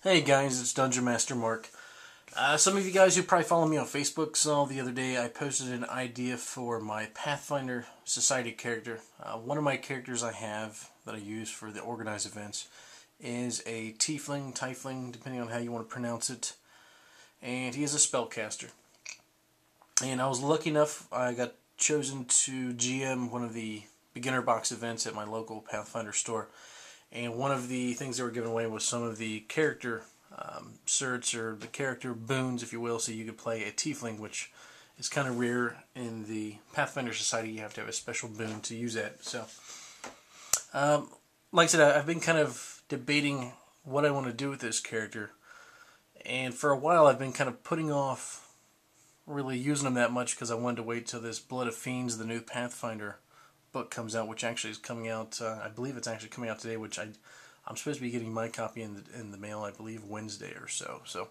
Hey guys, it's Dungeon Master Mark. Some of you guys who probably follow me on Facebook saw the other day I posted an idea for my Pathfinder Society character. One of my characters I have that I use for the organized events is a Tiefling, depending on how you want to pronounce it. And he is a spellcaster. And I was lucky enough, I got chosen to GM one of the beginner box events at my local Pathfinder store. And one of the things they were giving away was some of the character certs, or the character boons, if you will, so you could play a Tiefling, which is kind of rare in the Pathfinder Society. You have to have a special boon to use that. So, like I said, I've been kind of debating what I want to do with this character. And for a while, I've been kind of putting off really using him that much because I wanted to wait till this Blood of Fiends, the new Pathfinder book, comes out, which actually is coming out, I believe it's actually coming out today, which I'm supposed to be getting my copy in the mail, I believe, Wednesday or so. So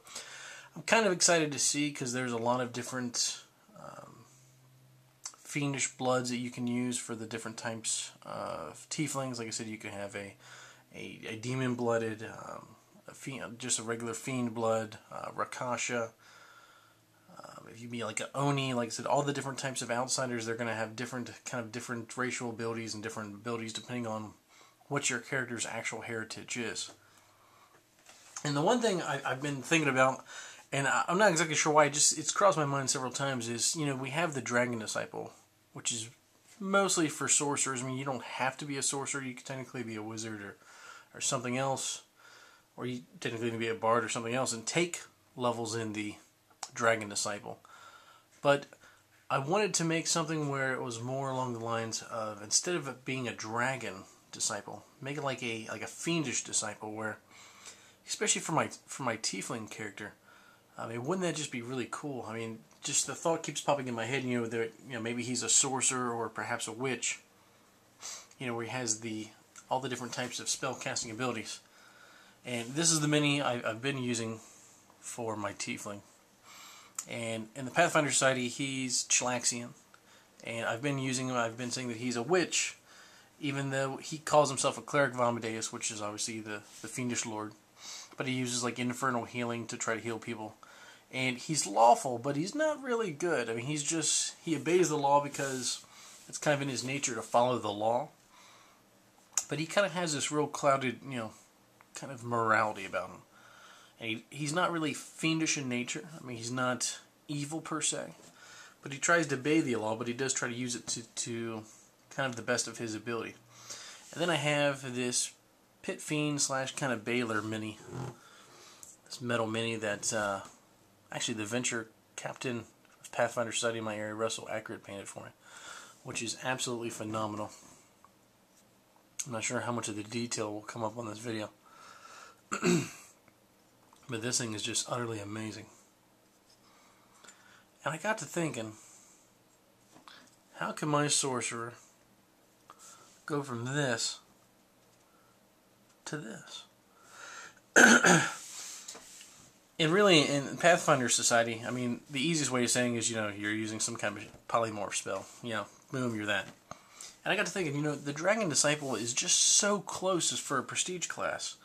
I'm kind of excited to see, because there's a lot of different fiendish bloods that you can use for the different types of tieflings. Like I said, you can have a demon-blooded, just a regular fiend blood, Rakasha. If you be like an Oni, like I said, all the different types of outsiders, they're going to have different racial abilities and different abilities depending on what your character's actual heritage is. And the one thing I've been thinking about, and I'm not exactly sure why, it's crossed my mind several times, is, we have the Dragon Disciple, which is mostly for sorcerers. I mean, you don't have to be a sorcerer. You could technically be a wizard or something else, or you technically can be a bard or something else and take levels in the Dragon Disciple. But I wanted to make something where it was more along the lines of, instead of it being a dragon disciple, make it like a fiendish disciple, where, especially for my Tiefling character, I mean, wouldn't that just be really cool? I mean, just the thought keeps popping in my head, that maybe he's a sorcerer or perhaps a witch, where he has all the different types of spell casting abilities. And this is the mini I've been using for my Tiefling. And in the Pathfinder Society, he's Chilaxian. And I've been saying that he's a witch, even though he calls himself a cleric of Amadeus, which is obviously the fiendish lord. But he uses like infernal healing to try to heal people. And he's lawful, but he's not really good. I mean, he obeys the law because it's kind of in his nature to follow the law. But he kind of has this real clouded, kind of morality about him. And he's not really fiendish in nature. I mean, he's not evil per se. But he tries to obey the law, but he does try to use it to kind of the best of his ability. And then I have this Pit Fiend / kind of Baylor mini. This metal mini that actually the venture captain of Pathfinder Society in my area, Russell Accurate, painted for me, which is absolutely phenomenal. I'm not sure how much of the detail will come up on this video. But this thing is just utterly amazing. And I got to thinking, how can my sorcerer go from this to this? And really, in Pathfinder Society, I mean, the easiest way of saying is, you're using some kind of polymorph spell. Boom, you're that. And I got to thinking, the Dragon Disciple is just so close as for a prestige class.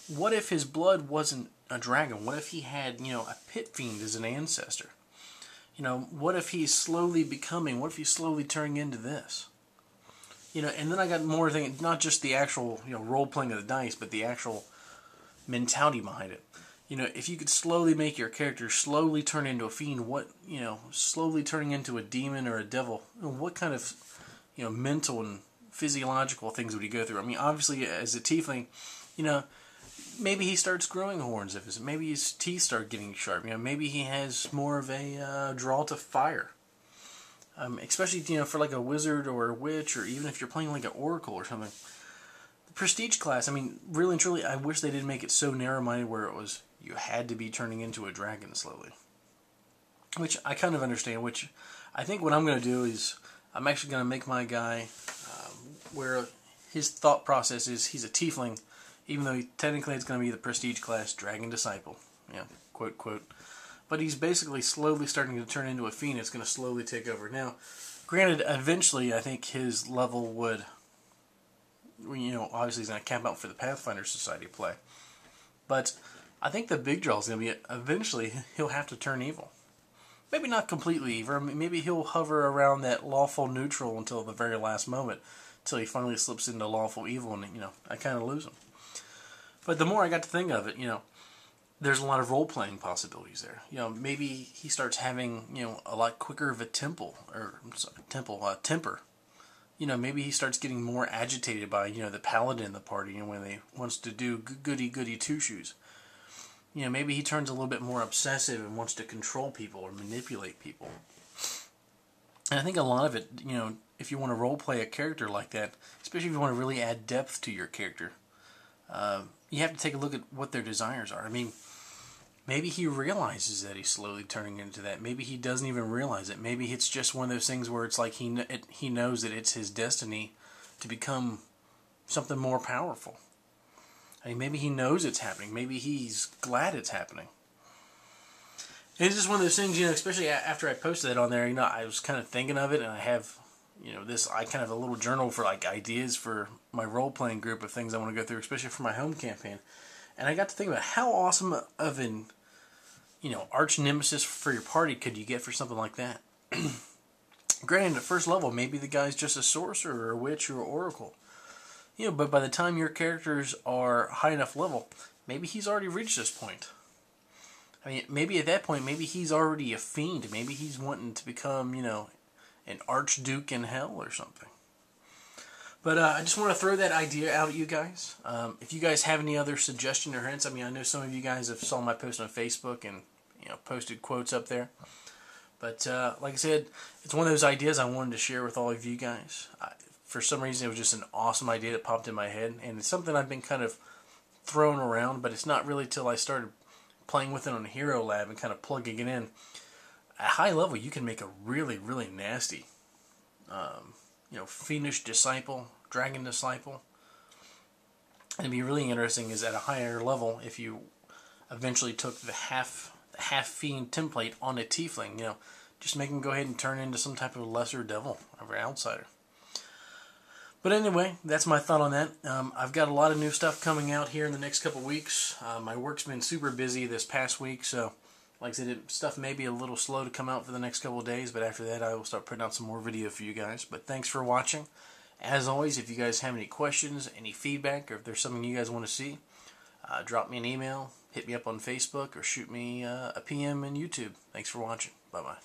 What if his blood wasn't a dragon? What if he had, a pit fiend as an ancestor? What if he's slowly turning into this? And then I got more thinking, not just the actual, role-playing of the dice, but the actual mentality behind it. If you could slowly make your character slowly turn into a fiend, slowly turning into a demon or a devil, what kind of, mental and physiological things would he go through? I mean, obviously, as a Tiefling, maybe he starts growing horns. Maybe his teeth start getting sharp. Maybe he has more of a draw to fire. Especially, for like a wizard or a witch, or even if you're playing like an oracle or something. The prestige class, I mean, really and truly, I wish they didn't make it so narrow-minded where it was you had to be turning into a dragon slowly. Which I kind of understand. Which I think what I'm going to do is I'm actually going to make my guy where his thought process is he's a Tiefling, even though technically it's going to be the prestige class Dragon Disciple. Quote, quote. But he's basically slowly starting to turn into a fiend. It's going to slowly take over. Now, granted, eventually I think his level would, obviously he's going to cap out for the Pathfinder Society play. But I think the big draw is going to be eventually he'll have to turn evil. Maybe not completely evil. Maybe he'll hover around that lawful neutral until the very last moment, until he finally slips into lawful evil, and I kind of lose him. But the more I got to think of it, there's a lot of role-playing possibilities there. Maybe he starts having a lot quicker of a temper. Maybe he starts getting more agitated by the paladin in the party, when they wants to do goody two shoes. Maybe he turns a little bit more obsessive and wants to control people or manipulate people. And I think a lot of it, if you want to role play a character like that, especially if you want to really add depth to your character, you have to take a look at what their desires are. I mean, maybe he realizes that he's slowly turning into that. Maybe he doesn't even realize it. Maybe it's just one of those things where it's like he knows that it's his destiny to become something more powerful. I mean, maybe he knows it's happening. Maybe he's glad it's happening. And it's just one of those things, especially after I posted that on there, I was kind of thinking of it, and I have, I kind of have a little journal for like ideas for my role-playing group of things I want to go through, especially for my home campaign. And I got to think about how awesome of an, arch nemesis for your party could you get for something like that. Granted, at first level, maybe the guy's just a sorcerer or a witch or an oracle. But by the time your characters are high enough level, maybe he's already reached this point. I mean, maybe at that point, maybe he's already a fiend. Maybe he's wanting to become, an archduke in hell or something. But I just want to throw that idea out at you guys. If you guys have any other suggestions or hints, I mean, I know some of you guys have saw my post on Facebook and, posted quotes up there. But like I said, it's one of those ideas I wanted to share with all of you guys. For some reason, it was just an awesome idea that popped in my head, and it's something I've been kind of throwing around, but it's not really till I started playing with it on Hero Lab and kind of plugging it in. At high level, you can make a really, really nasty, fiendish disciple, dragon disciple. And it'd be really interesting is at a higher level if you eventually took the half fiend template on a tiefling, just make him go ahead and turn into some type of lesser devil or outsider. But anyway, that's my thought on that. I've got a lot of new stuff coming out here in the next couple weeks. My work's been super busy this past week, so like I said, stuff may be a little slow to come out for the next couple of days, but after that I will start putting out some more video for you guys. But thanks for watching. As always, if you guys have any questions, any feedback, or if there's something you guys want to see, drop me an email, hit me up on Facebook, or shoot me a PM in YouTube. Thanks for watching. Bye-bye.